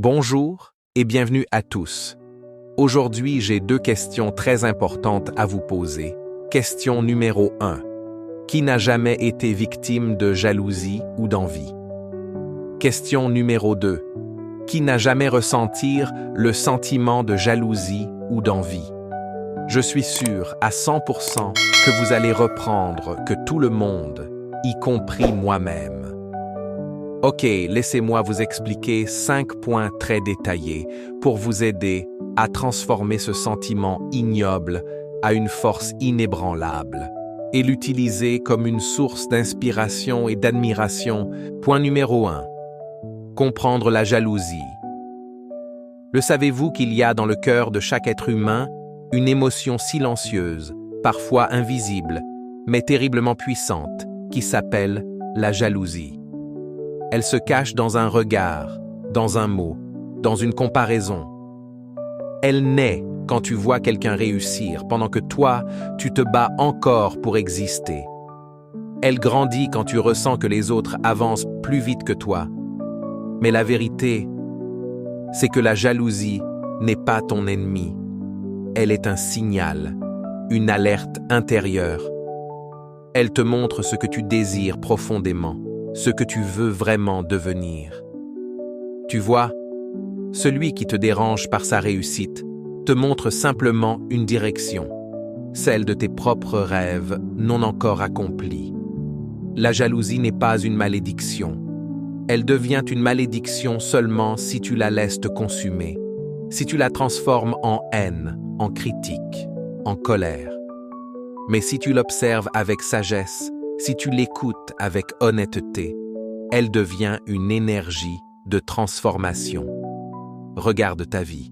Bonjour et bienvenue à tous. Aujourd'hui, j'ai deux questions très importantes à vous poser. Question numéro 1. Qui n'a jamais été victime de jalousie ou d'envie? Question numéro 2. Qui n'a jamais ressenti le sentiment de jalousie ou d'envie? Je suis sûr à 100% que vous allez reprendre que tout le monde, y compris moi-même. Ok, laissez-moi vous expliquer 5 points très détaillés pour vous aider à transformer ce sentiment ignoble à une force inébranlable et l'utiliser comme une source d'inspiration et d'admiration. Point numéro 1. Comprendre la jalousie. Le savez-vous qu'il y a dans le cœur de chaque être humain une émotion silencieuse, parfois invisible, mais terriblement puissante, qui s'appelle la jalousie. Elle se cache dans un regard, dans un mot, dans une comparaison. Elle naît quand tu vois quelqu'un réussir, pendant que toi, tu te bats encore pour exister. Elle grandit quand tu ressens que les autres avancent plus vite que toi. Mais la vérité, c'est que la jalousie n'est pas ton ennemi. Elle est un signal, une alerte intérieure. Elle te montre ce que tu désires profondément, ce que tu veux vraiment devenir. Tu vois, celui qui te dérange par sa réussite te montre simplement une direction, celle de tes propres rêves non encore accomplis. La jalousie n'est pas une malédiction. Elle devient une malédiction seulement si tu la laisses te consumer, si tu la transformes en haine, en critique, en colère. Mais si tu l'observes avec sagesse, si tu l'écoutes avec honnêteté, elle devient une énergie de transformation. Regarde ta vie.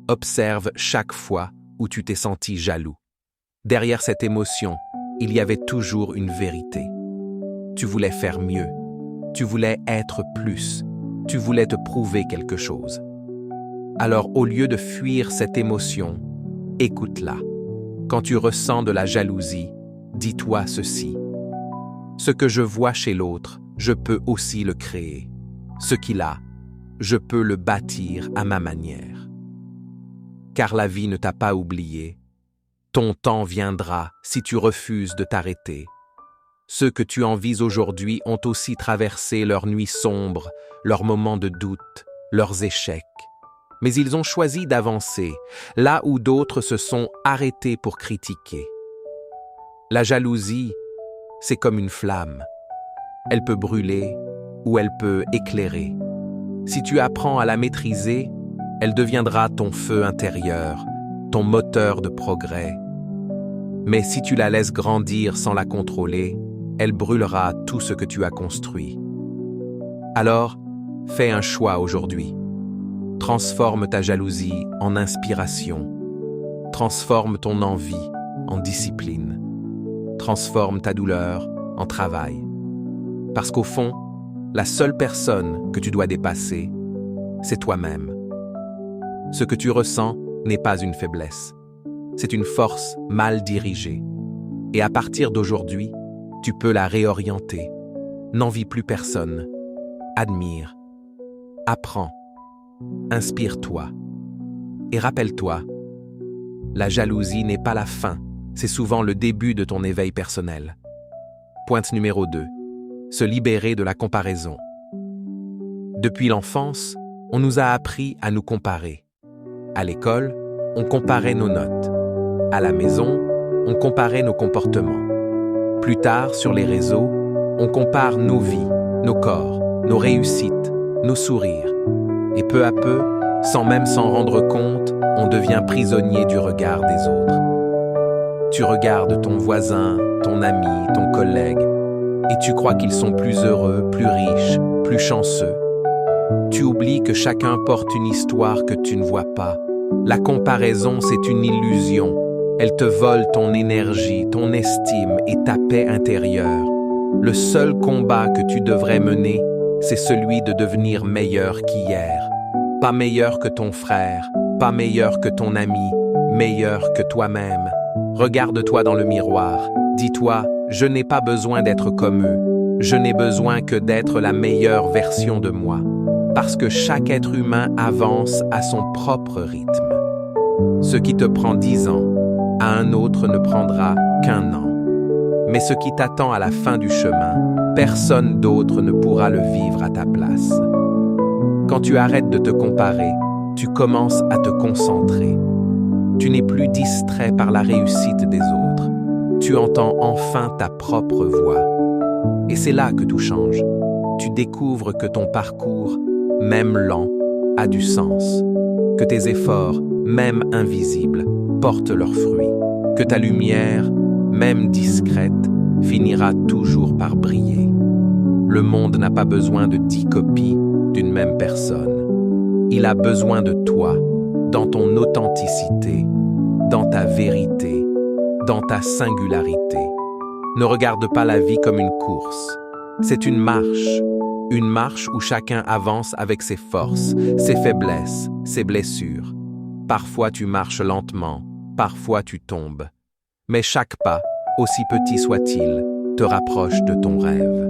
Observe chaque fois où tu t'es senti jaloux. Derrière cette émotion, il y avait toujours une vérité. Tu voulais faire mieux. Tu voulais être plus. Tu voulais te prouver quelque chose. Alors, au lieu de fuir cette émotion, écoute-la. Quand tu ressens de la jalousie, dis-toi ceci. Ce que je vois chez l'autre, je peux aussi le créer. Ce qu'il a, je peux le bâtir à ma manière. Car la vie ne t'a pas oublié. Ton temps viendra si tu refuses de t'arrêter. Ceux que tu envies aujourd'hui ont aussi traversé leurs nuits sombres, leurs moments de doute, leurs échecs. Mais ils ont choisi d'avancer, là où d'autres se sont arrêtés pour critiquer. La jalousie, c'est comme une flamme. Elle peut brûler ou elle peut éclairer. Si tu apprends à la maîtriser, elle deviendra ton feu intérieur, ton moteur de progrès. Mais si tu la laisses grandir sans la contrôler, elle brûlera tout ce que tu as construit. Alors, fais un choix aujourd'hui. Transforme ta jalousie en inspiration. Transforme ton envie en discipline. Transforme ta douleur en travail. Parce qu'au fond, la seule personne que tu dois dépasser, c'est toi-même. Ce que tu ressens n'est pas une faiblesse. C'est une force mal dirigée. Et à partir d'aujourd'hui, tu peux la réorienter. N'envie plus personne. Admire. Apprends. Inspire-toi. Et rappelle-toi, la jalousie n'est pas la fin, c'est souvent le début de ton éveil personnel. Pointe numéro 2. Se libérer de la comparaison. Depuis l'enfance, on nous a appris à nous comparer. À l'école, on comparait nos notes. À la maison, on comparait nos comportements. Plus tard, sur les réseaux, on compare nos vies, nos corps, nos réussites, nos sourires. Et peu à peu, sans même s'en rendre compte, on devient prisonnier du regard des autres. Tu regardes ton voisin, ton ami, ton collègue, et tu crois qu'ils sont plus heureux, plus riches, plus chanceux. Tu oublies que chacun porte une histoire que tu ne vois pas. La comparaison, c'est une illusion. Elle te vole ton énergie, ton estime et ta paix intérieure. Le seul combat que tu devrais mener, c'est celui de devenir meilleur qu'hier. Pas meilleur que ton frère, pas meilleur que ton ami, meilleur que toi-même. Regarde-toi dans le miroir. Dis-toi, je n'ai pas besoin d'être comme eux. Je n'ai besoin que d'être la meilleure version de moi, parce que chaque être humain avance à son propre rythme. Ce qui te prend 10 ans, à un autre ne prendra qu'1 an. Mais ce qui t'attend à la fin du chemin, personne d'autre ne pourra le vivre à ta place. Quand tu arrêtes de te comparer, tu commences à te concentrer. Tu n'es plus distrait par la réussite des autres. Tu entends enfin ta propre voix. Et c'est là que tout change. Tu découvres que ton parcours, même lent, a du sens. Que tes efforts, même invisibles, portent leurs fruits. Que ta lumière, même discrète, finira toujours par briller. Le monde n'a pas besoin de 10 copies d'une même personne. Il a besoin de toi, dans ton authenticité, dans ta vérité, dans ta singularité. Ne regarde pas la vie comme une course. C'est une marche où chacun avance avec ses forces, ses faiblesses, ses blessures. Parfois tu marches lentement, parfois tu tombes. Mais chaque pas, aussi petit soit-il, te rapproche de ton rêve.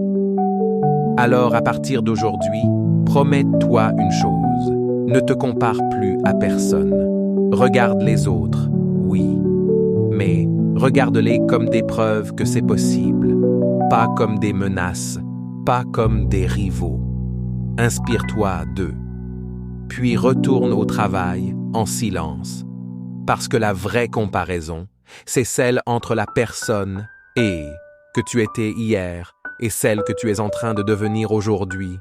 Alors à partir d'aujourd'hui, promets-toi une chose. Ne te compare plus à personne. Regarde les autres, oui, mais regarde-les comme des preuves que c'est possible, pas comme des menaces, pas comme des rivaux. Inspire-toi d'eux, puis retourne au travail en silence, parce que la vraie comparaison, c'est celle entre la personne que tu étais hier et celle que tu es en train de devenir aujourd'hui.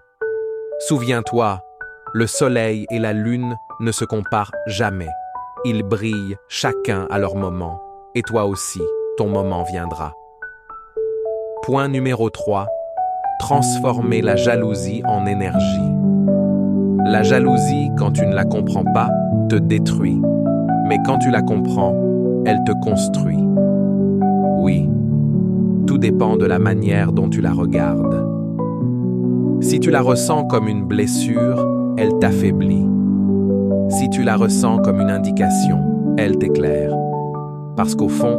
Souviens-toi, le soleil et la lune ne se comparent jamais. Ils brillent chacun à leur moment, et toi aussi, ton moment viendra. Point numéro 3. Transformer la jalousie en énergie. La jalousie, quand tu ne la comprends pas, te détruit. Mais quand tu la comprends, elle te construit. Oui, tout dépend de la manière dont tu la regardes. Si tu la ressens comme une blessure, elle t'affaiblit. Si tu la ressens comme une indication, elle t'éclaire. Parce qu'au fond,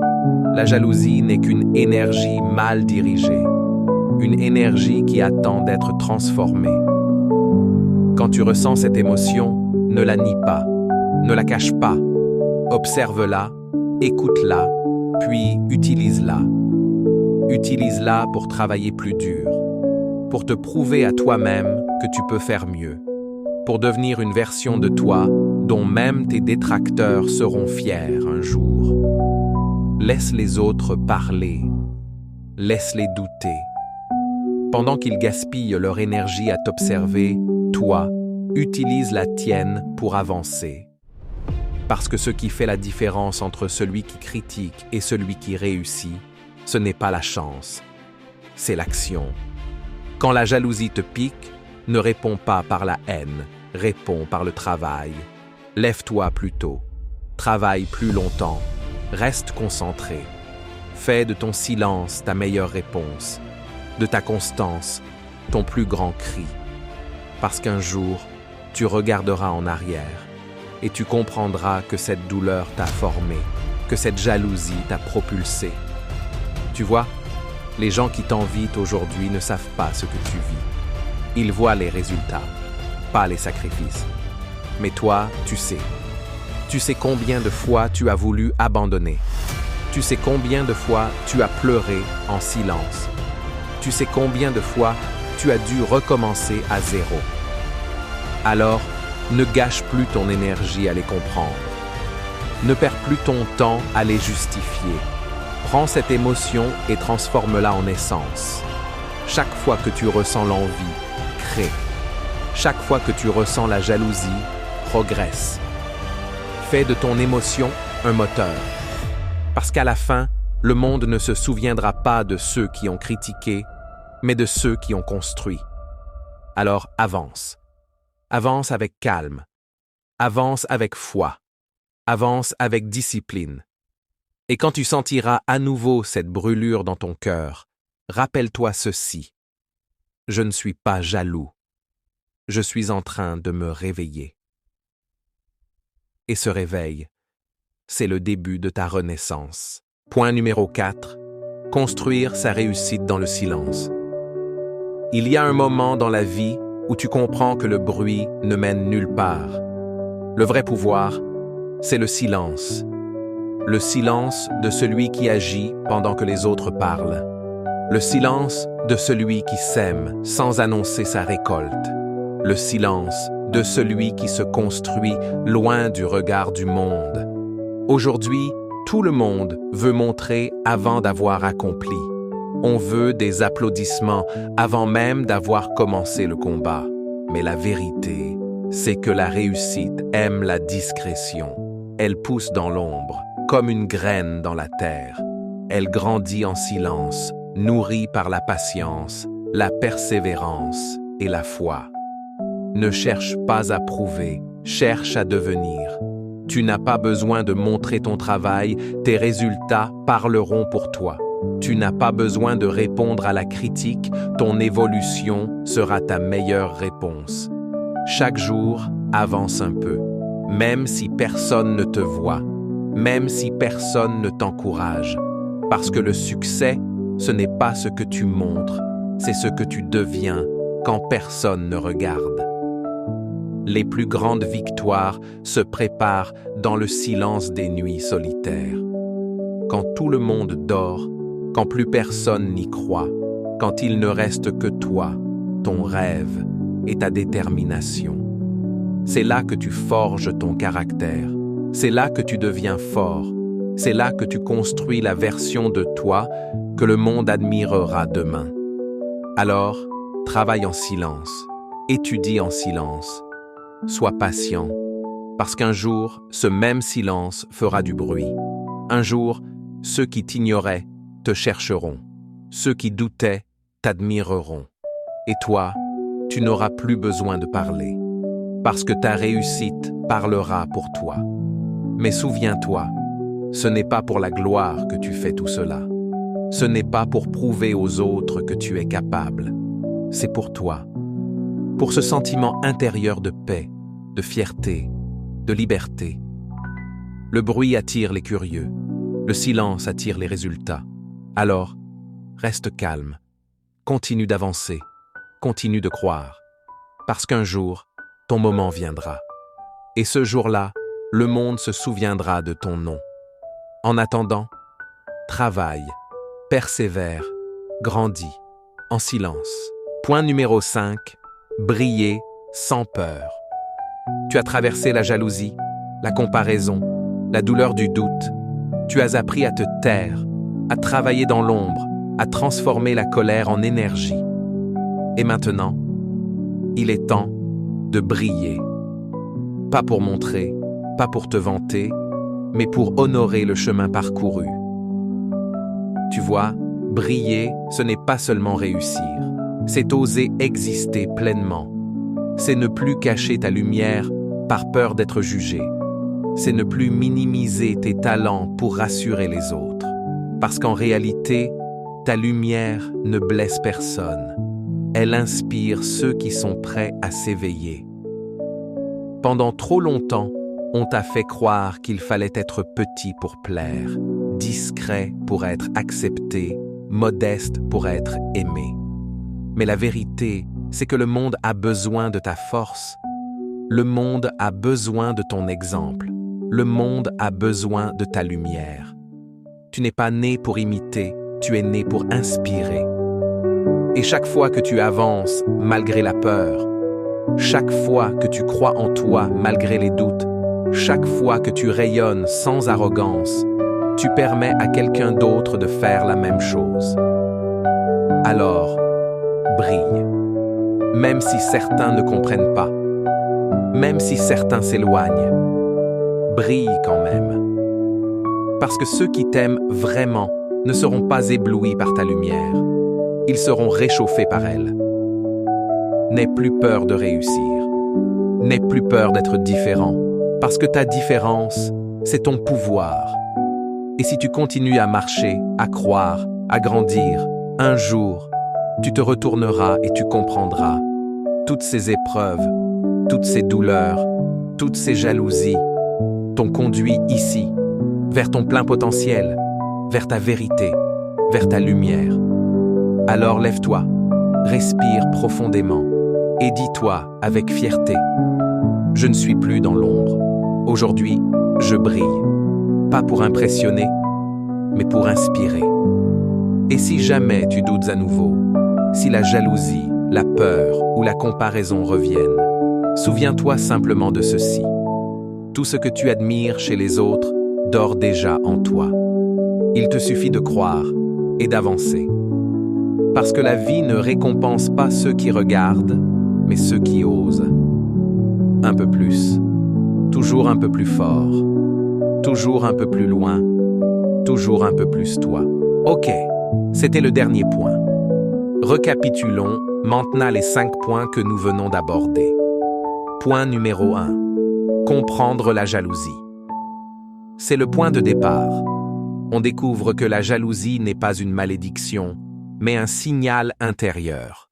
la jalousie n'est qu'une énergie mal dirigée, une énergie qui attend d'être transformée. Quand tu ressens cette émotion, ne la nie pas, ne la cache pas. Observe-la, écoute-la, puis utilise-la. Utilise-la pour travailler plus dur, pour te prouver à toi-même que tu peux faire mieux, pour devenir une version de toi dont même tes détracteurs seront fiers un jour. Laisse les autres parler, laisse-les douter. Pendant qu'ils gaspillent leur énergie à t'observer, toi, utilise la tienne pour avancer. Parce que ce qui fait la différence entre celui qui critique et celui qui réussit, ce n'est pas la chance, c'est l'action. Quand la jalousie te pique, ne réponds pas par la haine, réponds par le travail. Lève-toi plus tôt, travaille plus longtemps, reste concentré. Fais de ton silence ta meilleure réponse, de ta constance ton plus grand cri. Parce qu'un jour, tu regarderas en arrière et tu comprendras que cette douleur t'a formé, que cette jalousie t'a propulsé. Tu vois, les gens qui t'envient aujourd'hui ne savent pas ce que tu vis. Ils voient les résultats, pas les sacrifices. Mais toi, tu sais. Tu sais combien de fois tu as voulu abandonner. Tu sais combien de fois tu as pleuré en silence. Tu sais combien de fois tu as dû recommencer à zéro. Alors, ne gâche plus ton énergie à les comprendre. Ne perds plus ton temps à les justifier. Prends cette émotion et transforme-la en essence. Chaque fois que tu ressens l'envie, crée. Chaque fois que tu ressens la jalousie, progresse. Fais de ton émotion un moteur. Parce qu'à la fin, le monde ne se souviendra pas de ceux qui ont critiqué, mais de ceux qui ont construit. Alors avance. Avance avec calme. Avance avec foi. Avance avec discipline. Et quand tu sentiras à nouveau cette brûlure dans ton cœur, rappelle-toi ceci. Je ne suis pas jaloux. Je suis en train de me réveiller. Et ce réveil, c'est le début de ta renaissance. Point numéro 4. Construire sa réussite dans le silence. Il y a un moment dans la vie où tu comprends que le bruit ne mène nulle part. Le vrai pouvoir, c'est le silence. Le silence de celui qui agit pendant que les autres parlent. Le silence de celui qui sème sans annoncer sa récolte. Le silence de celui qui se construit loin du regard du monde. Aujourd'hui, tout le monde veut montrer avant d'avoir accompli. On veut des applaudissements avant même d'avoir commencé le combat. Mais la vérité, c'est que la réussite aime la discrétion. Elle pousse dans l'ombre, comme une graine dans la terre. Elle grandit en silence, nourrie par la patience, la persévérance et la foi. Ne cherche pas à prouver, cherche à devenir. Tu n'as pas besoin de montrer ton travail, tes résultats parleront pour toi. Tu n'as pas besoin de répondre à la critique, ton évolution sera ta meilleure réponse. Chaque jour, avance un peu, même si personne ne te voit, même si personne ne t'encourage. Parce que le succès, ce n'est pas ce que tu montres, c'est ce que tu deviens quand personne ne regarde. Les plus grandes victoires se préparent dans le silence des nuits solitaires. Quand tout le monde dort, quand plus personne n'y croit, quand il ne reste que toi, ton rêve et ta détermination. C'est là que tu forges ton caractère, c'est là que tu deviens fort, c'est là que tu construis la version de toi que le monde admirera demain. Alors, travaille en silence, étudie en silence, sois patient, parce qu'un jour, ce même silence fera du bruit. Un jour, ceux qui t'ignoraient te chercheront, ceux qui doutaient t'admireront. Et toi, tu n'auras plus besoin de parler, parce que ta réussite parlera pour toi. Mais souviens-toi, ce n'est pas pour la gloire que tu fais tout cela. Ce n'est pas pour prouver aux autres que tu es capable. C'est pour toi, pour ce sentiment intérieur de paix, de fierté, de liberté. Le bruit attire les curieux, le silence attire les résultats. Alors, reste calme, continue d'avancer, continue de croire, parce qu'un jour, ton moment viendra. Et ce jour-là, le monde se souviendra de ton nom. En attendant, travaille, persévère, grandis, en silence. Point numéro 5, briller sans peur. Tu as traversé la jalousie, la comparaison, la douleur du doute. Tu as appris à te taire, à travailler dans l'ombre, à transformer la colère en énergie. Et maintenant, il est temps de briller. Pas pour montrer, pas pour te vanter, mais pour honorer le chemin parcouru. Tu vois, briller, ce n'est pas seulement réussir, c'est oser exister pleinement. C'est ne plus cacher ta lumière par peur d'être jugé. C'est ne plus minimiser tes talents pour rassurer les autres. Parce qu'en réalité, ta lumière ne blesse personne. Elle inspire ceux qui sont prêts à s'éveiller. Pendant trop longtemps, on t'a fait croire qu'il fallait être petit pour plaire, discret pour être accepté, modeste pour être aimé. Mais la vérité, c'est que le monde a besoin de ta force. Le monde a besoin de ton exemple. Le monde a besoin de ta lumière. Tu n'es pas né pour imiter, tu es né pour inspirer. Et chaque fois que tu avances, malgré la peur, chaque fois que tu crois en toi, malgré les doutes, chaque fois que tu rayonnes sans arrogance, tu permets à quelqu'un d'autre de faire la même chose. Alors, brille. Même si certains ne comprennent pas, même si certains s'éloignent, brille quand même. Parce que ceux qui t'aiment vraiment ne seront pas éblouis par ta lumière. Ils seront réchauffés par elle. N'aie plus peur de réussir. N'aie plus peur d'être différent. Parce que ta différence, c'est ton pouvoir. Et si tu continues à marcher, à croire, à grandir, un jour, tu te retourneras et tu comprendras. Toutes ces épreuves, toutes ces douleurs, toutes ces jalousies t'ont conduit ici, vers ton plein potentiel, vers ta vérité, vers ta lumière. Alors lève-toi, Respire profondément et dis-toi avec fierté: je ne suis plus dans l'ombre. Aujourd'hui, je brille. Pas pour impressionner, mais pour inspirer. Et si jamais tu doutes à nouveau, si la jalousie, la peur ou la comparaison reviennent, souviens-toi simplement de ceci: tout ce que tu admires chez les autres dort déjà en toi. Il te suffit de croire et d'avancer. Parce que la vie ne récompense pas ceux qui regardent, mais ceux qui osent. Un peu plus, toujours un peu plus fort, toujours un peu plus loin, toujours un peu plus toi. Ok, c'était le dernier point. Recapitulons maintenant les 5 points que nous venons d'aborder. Point numéro 1. Comprendre la jalousie. C'est le point de départ. On découvre que la jalousie n'est pas une malédiction, mais un signal intérieur.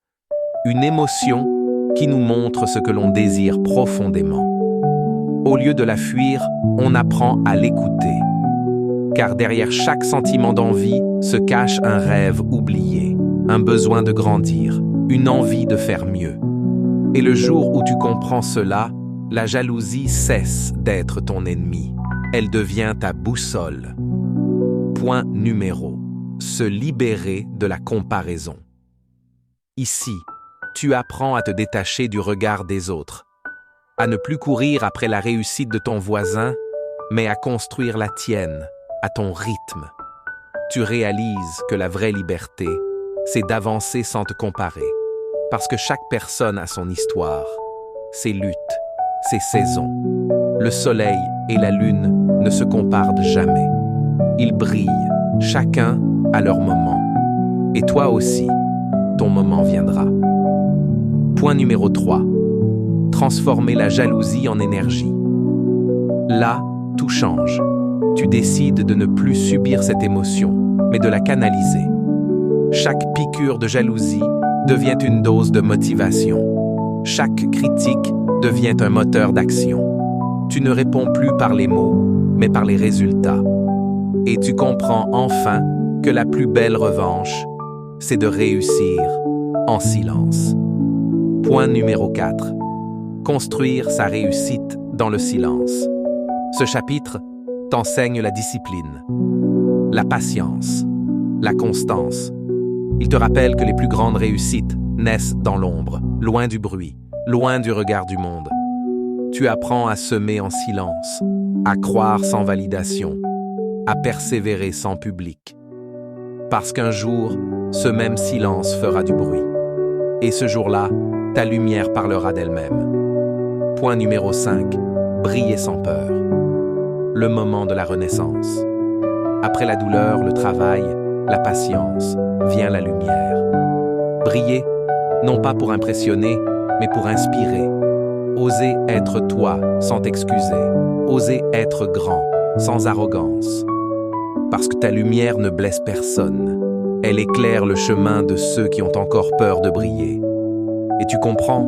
Une émotion qui nous montre ce que l'on désire profondément. Au lieu de la fuir, on apprend à l'écouter. Car derrière chaque sentiment d'envie se cache un rêve oublié, un besoin de grandir, une envie de faire mieux. Et le jour où tu comprends cela, la jalousie cesse d'être ton ennemi. Elle devient ta boussole. Point numéro: se libérer de la comparaison. Ici, tu apprends à te détacher du regard des autres, à ne plus courir après la réussite de ton voisin, mais à construire la tienne, à ton rythme. Tu réalises que la vraie liberté, c'est d'avancer sans te comparer, parce que chaque personne a son histoire, ses luttes, ses saisons. Le soleil et la lune ne se comparent jamais. Ils brillent, chacun à leur moment. Et toi aussi, ton moment viendra. Point numéro 3. Transformer la jalousie en énergie. Là, tout change. Tu décides de ne plus subir cette émotion, mais de la canaliser. Chaque piqûre de jalousie devient une dose de motivation. Chaque critique devient un moteur d'action. Tu ne réponds plus par les mots, mais par les résultats. Et tu comprends enfin que la plus belle revanche, c'est de réussir en silence. Point numéro 4. Construire sa réussite dans le silence. Ce chapitre t'enseigne la discipline, la patience, la constance. Il te rappelle que les plus grandes réussites naissent dans l'ombre, loin du bruit, loin du regard du monde. Tu apprends à semer en silence, à croire sans validation, à persévérer sans public. Parce qu'un jour, ce même silence fera du bruit. Et ce jour-là, ta lumière parlera d'elle-même. Point numéro 5. Briller sans peur. Le moment de la renaissance. Après la douleur, le travail, la patience, vient la lumière. Briller, non pas pour impressionner, mais pour inspirer. Oser être toi sans t'excuser. Oser être grand, sans arrogance. Parce que ta lumière ne blesse personne. Elle éclaire le chemin de ceux qui ont encore peur de briller. Et tu comprends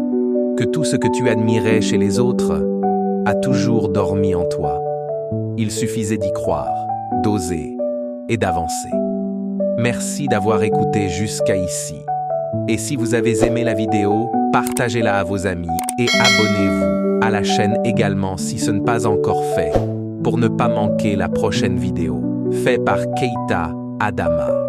que tout ce que tu admirais chez les autres a toujours dormi en toi. Il suffisait d'y croire, d'oser et d'avancer. Merci d'avoir écouté jusqu'à ici. Et si vous avez aimé la vidéo, partagez-la à vos amis et abonnez-vous à la chaîne également si ce n'est pas encore fait, pour ne pas manquer la prochaine vidéo, faite par Keita Adama.